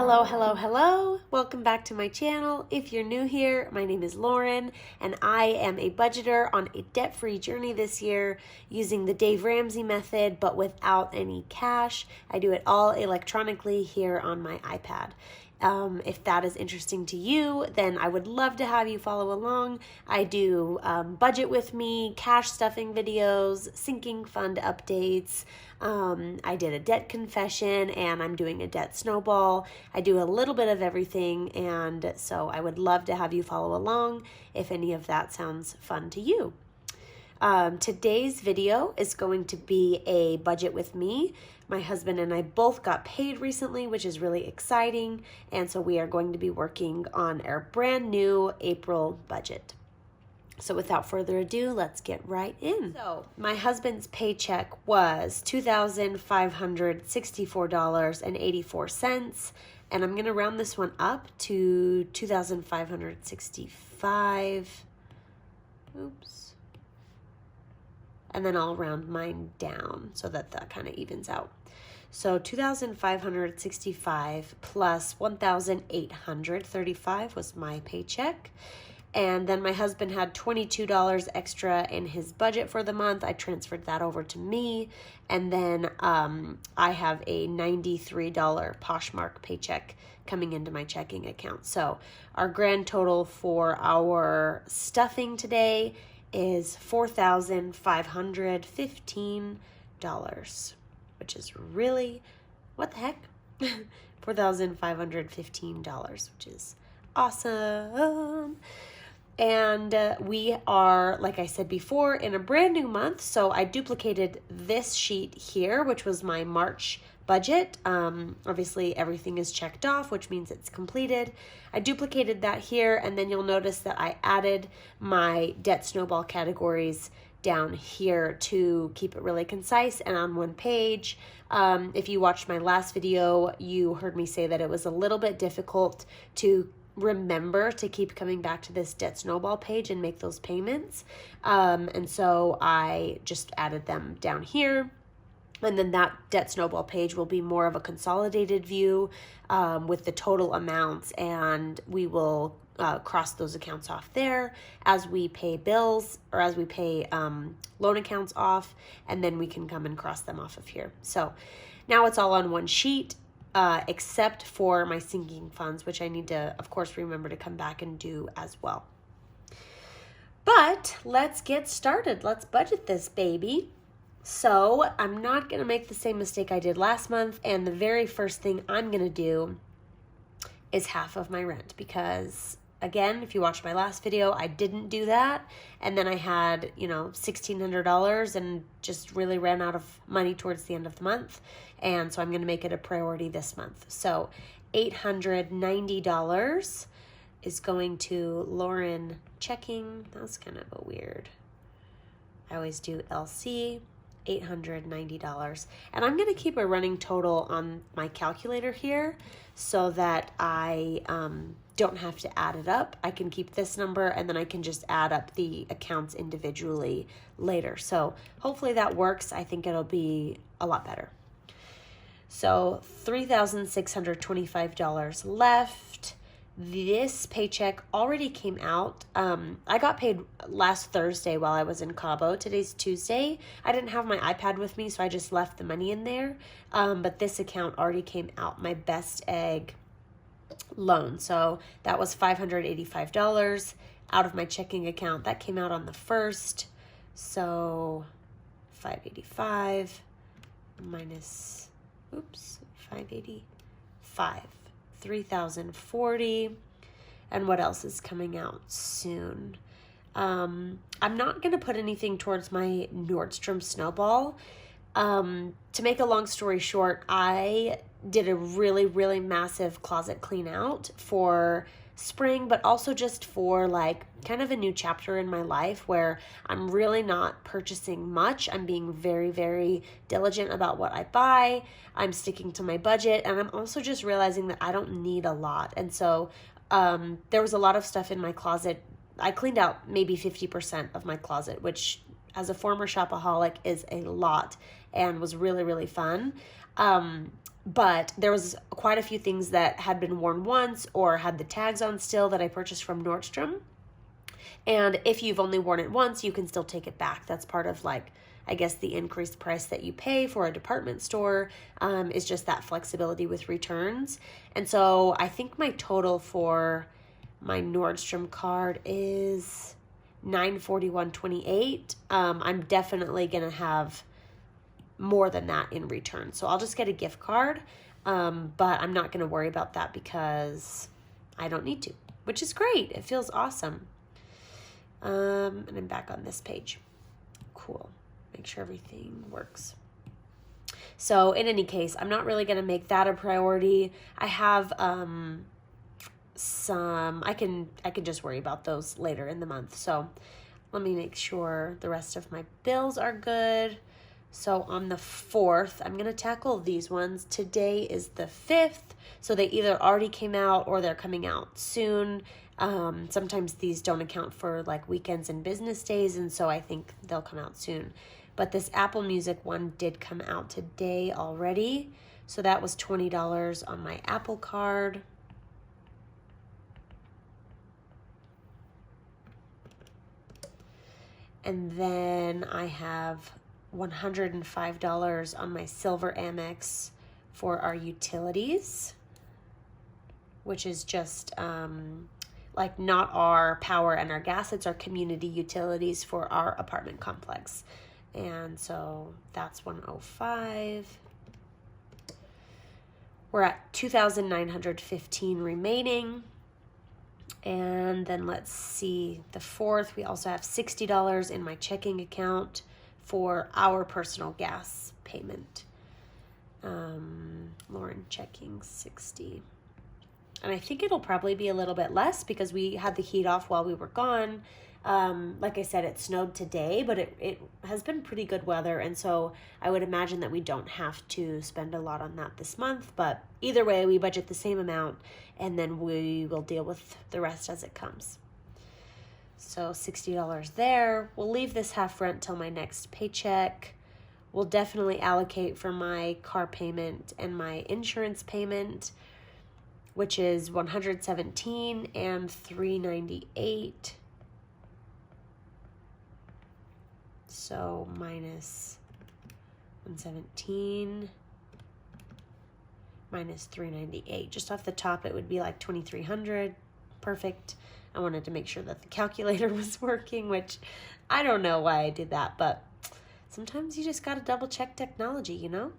Hello, hello, hello. Welcome back to my channel. If you're new here, my name is Lauren, and I am a budgeter on a debt-free journey this year using the Dave Ramsey method, but without any cash. I do it all electronically here on my iPad. If that is interesting to you, then I would love to have you follow along. I do budget with me, cash stuffing videos, sinking fund updates. I did a debt confession, and I'm doing a debt snowball. I do a little bit of everything, and so I would love to have you follow along if any of that sounds fun to you. Today's video is going to be a budget with me. My husband and I both got paid recently, which is really exciting, and so we are going to be working on our brand new April budget. So without further ado, let's get right in. So my husband's paycheck was $2,564.84, and I'm going to round this one up to $2,565. Oops. And then I'll round mine down so that that kind of evens out. So 2,565 plus 1,835 was my paycheck. And then my husband had $22 extra in his budget for the month. I transferred that over to me. And then I have a $93 Poshmark paycheck coming into my checking account. So our grand total for our stuffing today is $4,515, which is really, what the heck? $4,515, which is awesome. And we are, like I said before, in a brand new month. So I duplicated this sheet here, which was my March budget. Obviously everything is checked off, which means it's completed. I duplicated that here, and then you'll notice that I added my debt snowball categories down here to keep it really concise and on one page. If you watched my last video, you heard me say that it was a little bit difficult to remember to keep coming back to this debt snowball page and make those payments. And so I just added them down here. And then that debt snowball page will be more of a consolidated view with the total amounts, and we will cross those accounts off there as we pay bills or as we pay loan accounts off, and then we can come and cross them off of here. So now it's all on one sheet, except for my sinking funds, which I need to, of course, remember to come back and do as well. But let's get started. Let's budget this baby. So I'm not going to make the same mistake I did last month, and the very first thing I'm going to do is half of my rent, because again, if you watched my last video, I didn't do that, and then I had, $1,600 and just really ran out of money towards the end of the month, and so I'm going to make it a priority this month. So $890 is going to Lauren checking. That's kind of a weird, I always do LC. $890. And I'm going to keep a running total on my calculator here so that I don't have to add it up. I can keep this number, and then I can just add up the accounts individually later. So hopefully that works. I think it'll be a lot better. So $3,625 left. This paycheck already came out. I got paid last Thursday while I was in Cabo. Today's Tuesday. I didn't have my iPad with me, so I just left the money in there. But this account already came out, my Best Egg loan. So that was $585 out of my checking account. That came out on the 1st. So 585 minus, 585. 3,040. And what else is coming out soon? I'm not going to put anything towards my Nordstrom snowball. To make a long story short, I did a really, really massive closet clean out for spring, but also just for like kind of a new chapter in my life where I'm really not purchasing much. I'm being very, very diligent about what I buy. I'm sticking to my budget, and I'm also just realizing that I don't need a lot. And so there was a lot of stuff in my closet. I cleaned out maybe 50% of my closet, which as a former shopaholic is a lot and was really, really fun. But there was quite a few things that had been worn once or had the tags on still that I purchased from Nordstrom. And if you've only worn it once, you can still take it back. That's part of, like, I guess the increased price that you pay for a department store is just that flexibility with returns. And so I think my total for my Nordstrom card is $941.28. I'm definitely going to have more than that in return. So I'll just get a gift card, but I'm not going to worry about that because I don't need to, which is great. It feels awesome. And I'm back on this page. Cool. Make sure everything works. So in any case, I'm not really going to make that a priority. I have I can just worry about those later in the month. So let me make sure the rest of my bills are good. So on the 4th, I'm going to tackle these ones. Today is the 5th, so they either already came out or they're coming out soon. Sometimes these don't account for like weekends and business days, and so I think they'll come out soon. But this Apple Music one did come out today already, so that was $20 on my Apple card. And then I have $105 on my Silver Amex for our utilities, which is just like not our power and our gas, it's our community utilities for our apartment complex. And so that's 105. We're at 2,915 remaining. And then let's see, the 4th, we also have $60 in my checking account for our personal gas payment. Lauren checking 60. And I think it'll probably be a little bit less because we had the heat off while we were gone. Like I said, it snowed today, but it has been pretty good weather. And so I would imagine that we don't have to spend a lot on that this month. But either way, we budget the same amount and then we will deal with the rest as it comes. So $60 there. We'll leave this half rent till my next paycheck. We'll definitely allocate for my car payment and my insurance payment, which is $117 and $398. So minus 117 minus 398. Just off the top, it would be like 2,300. Perfect. I wanted to make sure that the calculator was working, which I don't know why I did that, but sometimes you just got to double check technology, you know?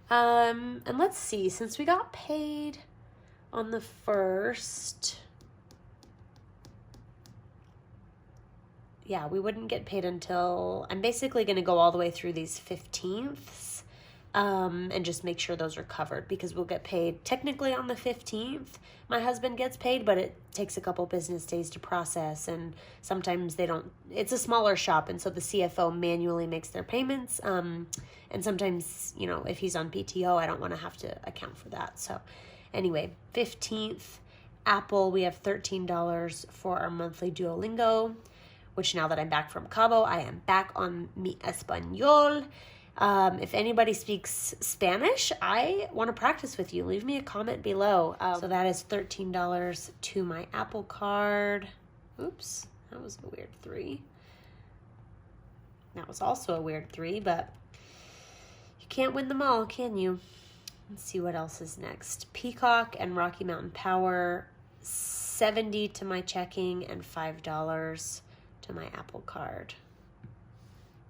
And let's see, since we got paid on the 1st, yeah, we wouldn't get paid until, I'm basically going to go all the way through these 15ths and just make sure those are covered because we'll get paid technically on the 15th. My husband gets paid, but it takes a couple business days to process, and sometimes they don't, it's a smaller shop, and so the CFO manually makes their payments, and sometimes, you know, if he's on PTO, I don't want to have to account for that. So anyway, 15th, Apple, we have $13 for our monthly Duolingo, which now that I'm back from Cabo, I am back on Mi Español. If anybody speaks Spanish, I want to practice with you. Leave me a comment below. So that is $13 to my Apple card. Oops, that was a weird 3. That was also a weird 3, but you can't win them all, can you? Let's see what else is next. Peacock and Rocky Mountain Power, $70 to my checking and $5 to my Apple card.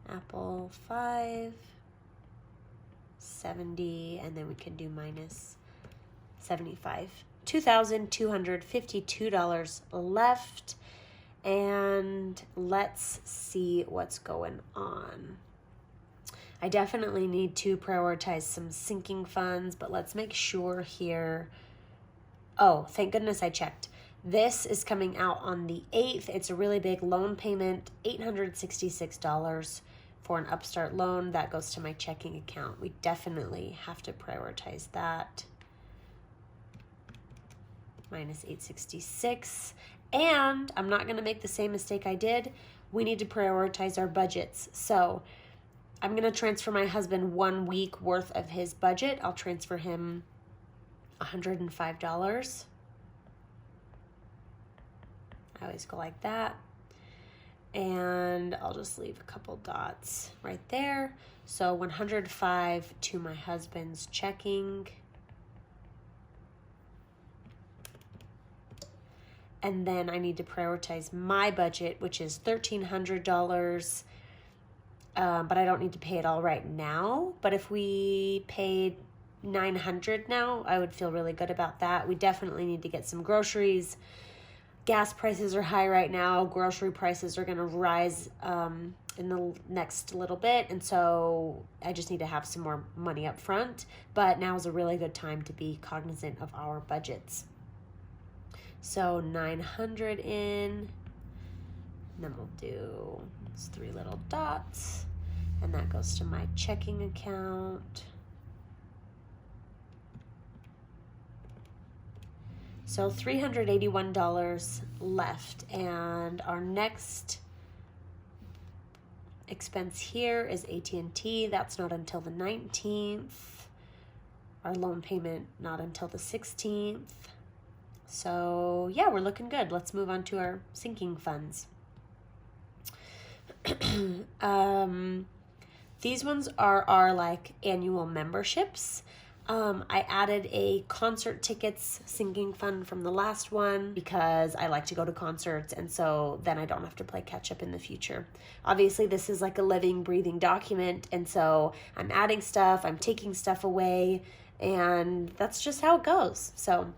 Apple 5, 70, and then we can do minus 75. $2,252 left, and let's see what's going on. I definitely need to prioritize some sinking funds, but let's make sure here. Oh, thank goodness I checked. This is coming out on the 8th. It's a really big loan payment, $866 for an Upstart loan. That goes to my checking account. We definitely have to prioritize that. Minus 866. And I'm not going to make the same mistake I did. We need to prioritize our budgets. So I'm going to transfer my husband 1 week worth of his budget. I'll transfer him $105. I always go like that. And I'll just leave a couple dots right there. So 105 to my husband's checking. And then I need to prioritize my budget, which is $1,300. But I don't need to pay it all right now. But if we paid $900 now, I would feel really good about that. We definitely need to get some groceries. Gas prices are high right now. Grocery prices are going to rise in the next little bit. And so I just need to have some more money up front. But now is a really good time to be cognizant of our budgets. So 900 in. And then we'll do these 3 little dots. And that goes to my checking account. So $381 left, and our next expense here is AT&T. That's not until the 19th. Our loan payment not until the 16th. So yeah, we're looking good. Let's move on to our sinking funds. These ones are our like annual memberships. I added a concert tickets sinking fund from the last one because I like to go to concerts, and so then I don't have to play catch up in the future. Obviously, this is like a living, breathing document, and so I'm adding stuff, I'm taking stuff away, and that's just how it goes. So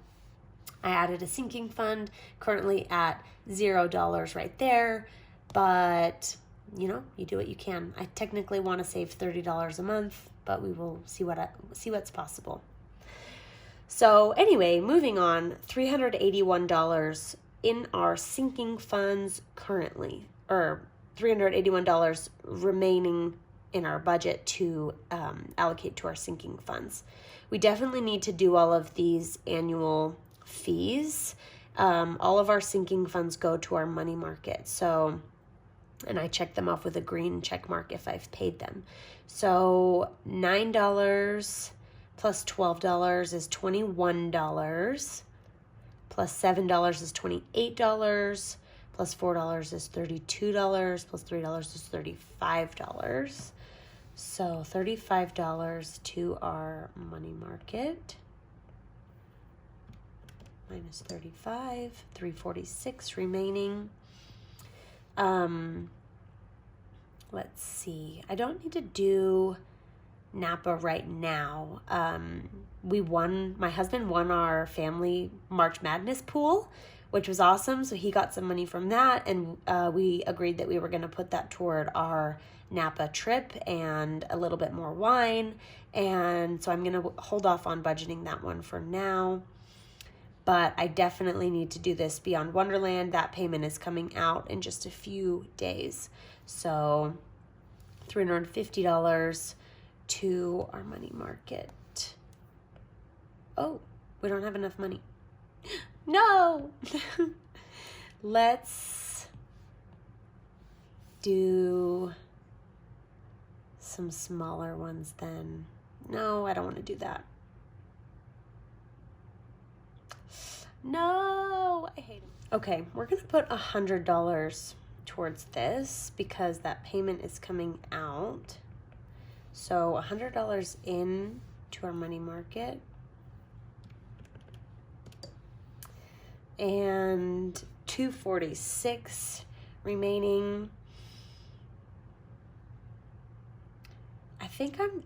I added a sinking fund, currently at $0 right there, but you know, you do what you can. I technically want to save $30 a month, but we will see what's possible. So anyway, moving on, $381 in our sinking funds currently, or $381 remaining in our budget to allocate to our sinking funds. We definitely need to do all of these annual fees. All of our sinking funds go to our money market. So, and I check them off with a green check mark if I've paid them. So $9 plus $12 is $21, plus $7 is $28, plus $4 is $32, plus $3 is $35. So $35 to our money market. Minus 35, 346 remaining. Let's see. I don't need to do Napa right now. My husband won our family March Madness pool, which was awesome. So he got some money from that, and we agreed that we were going to put that toward our Napa trip and a little bit more wine. And so I'm going to hold off on budgeting that one for now. But I definitely need to do this Beyond Wonderland. That payment is coming out in just a few days. So $350 to our money market. Oh, we don't have enough money. No! Let's do some smaller ones then. No, I don't want to do that. No, I hate it. Okay, we're going to put $100 towards this because that payment is coming out. So $100 in to our money market. And $246 remaining. I think I'm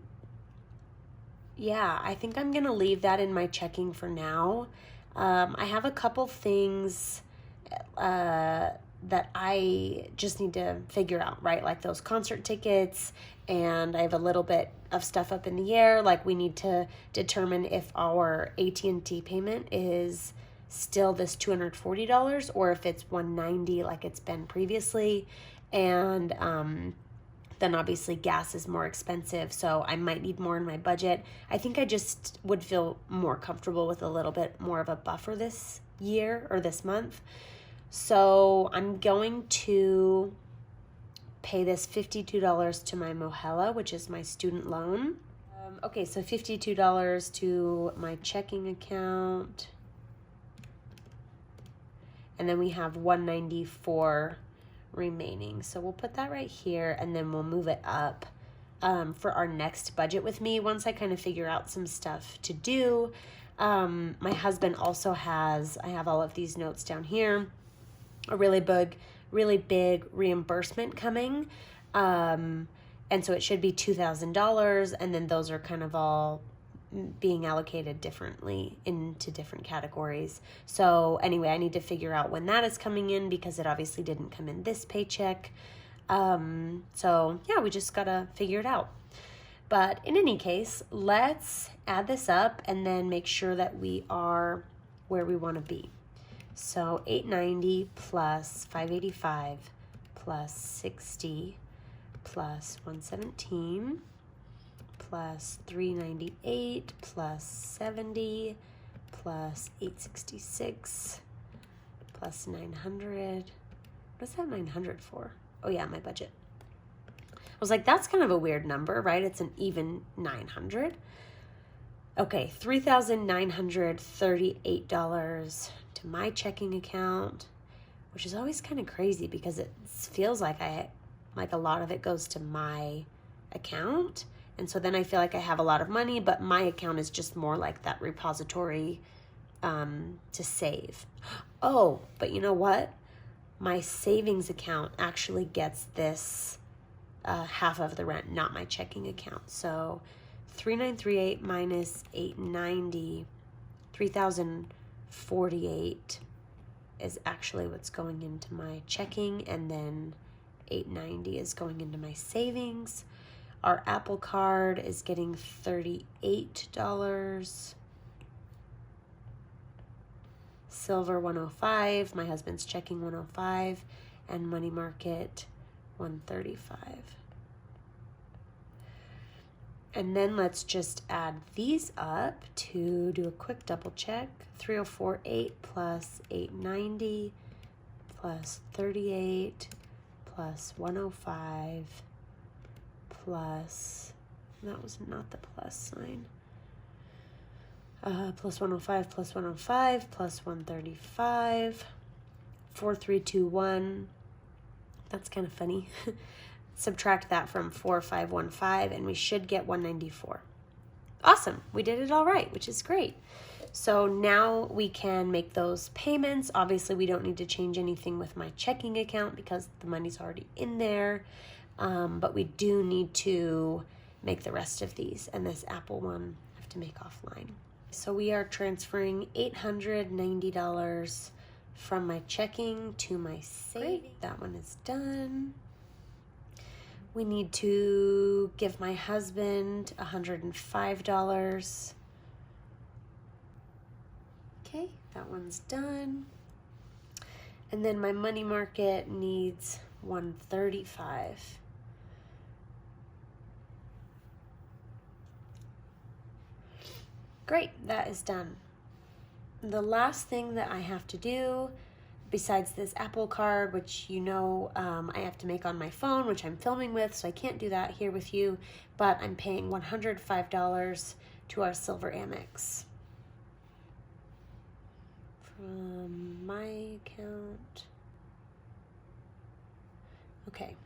going to leave that in my checking for now. I have a couple things that I just need to figure out, right? Like those concert tickets, and I have a little bit of stuff up in the air. Like we need to determine if our AT&T payment is still this $240 or if it's $190 like it's been previously. And then obviously gas is more expensive, so I might need more in my budget. I think I just would feel more comfortable with a little bit more of a buffer this year or this month. So I'm going to pay this $52 to my Mohela, which is my student loan. Okay, so $52 to my checking account. And then we have $194 remaining. So we'll put that right here, and then we'll move it up for our next budget with me once I kind of figure out some stuff to do. My husband also has, I have all of these notes down here, a really big reimbursement coming. And so it should be $2,000, and then those are kind of all being allocated differently into different categories. So anyway, I need to figure out when that is coming in because it obviously didn't come in this paycheck. So yeah, we just gotta figure it out. But in any case, let's add this up and then make sure that we are where we want to be. So $890 plus $585 plus $60 plus $117 plus $398 plus $70 plus $866 plus $900. What's that $900 for? Oh yeah, my budget. I was like, that's kind of a weird number, right? It's an even 900. Okay, $3,938 to my checking account, which is always kind of crazy because it feels like a lot of it goes to my account. And so then I feel like I have a lot of money, but my account is just more like that repository to save. Oh, but you know what? My savings account actually gets this half of the rent, not my checking account. So 3,938 minus 890, 3,048 is actually what's going into my checking, and then 890 is going into my savings. Our Apple Card is getting $38. Silver $105, my husband's checking $105, and money market $135. And then let's just add these up to do a quick double check. 3,048 plus 890 plus 38 plus 105 plus, that was not the plus sign, plus 105 plus 105 plus 135, 4321. That's kind of funny. Subtract that from 4515 and we should get 194. Awesome. We did it all right, which is great. So now we can make those payments. Obviously, we don't need to change anything with my checking account because the money's already in there. But we do need to make the rest of these. And this Apple one I have to make offline. So we are transferring $890 from my checking to my savings. That one is done. We need to give my husband $105. Okay, that one's done. And then my money market needs $135. Great, that is done. The last thing that I have to do, besides this Apple Card, which you know I have to make on my phone, which I'm filming with, so I can't do that here with you, but I'm paying $105 to our Silver Amex. From my account. Okay,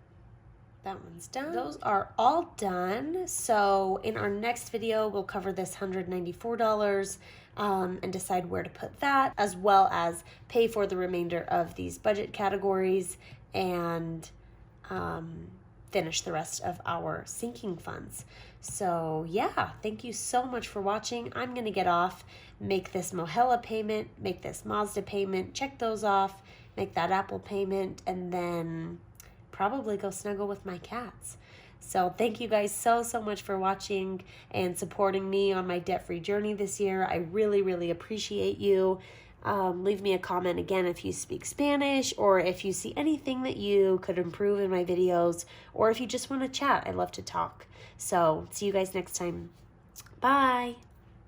that one's done. Those are all done. So in our next video, we'll cover this $194 and decide where to put that, as well as pay for the remainder of these budget categories and finish the rest of our sinking funds. So yeah, thank you so much for watching. I'm gonna get off, make this Mohela payment, make this Mazda payment, check those off, make that Apple payment, and then probably go snuggle with my cats. So thank you guys so much for watching and supporting me on my debt-free journey this year. I really appreciate you. Leave me a comment again if you speak Spanish, or if you see anything that you could improve in my videos, or if you just want to chat. I love to talk. So see you guys next time. Bye.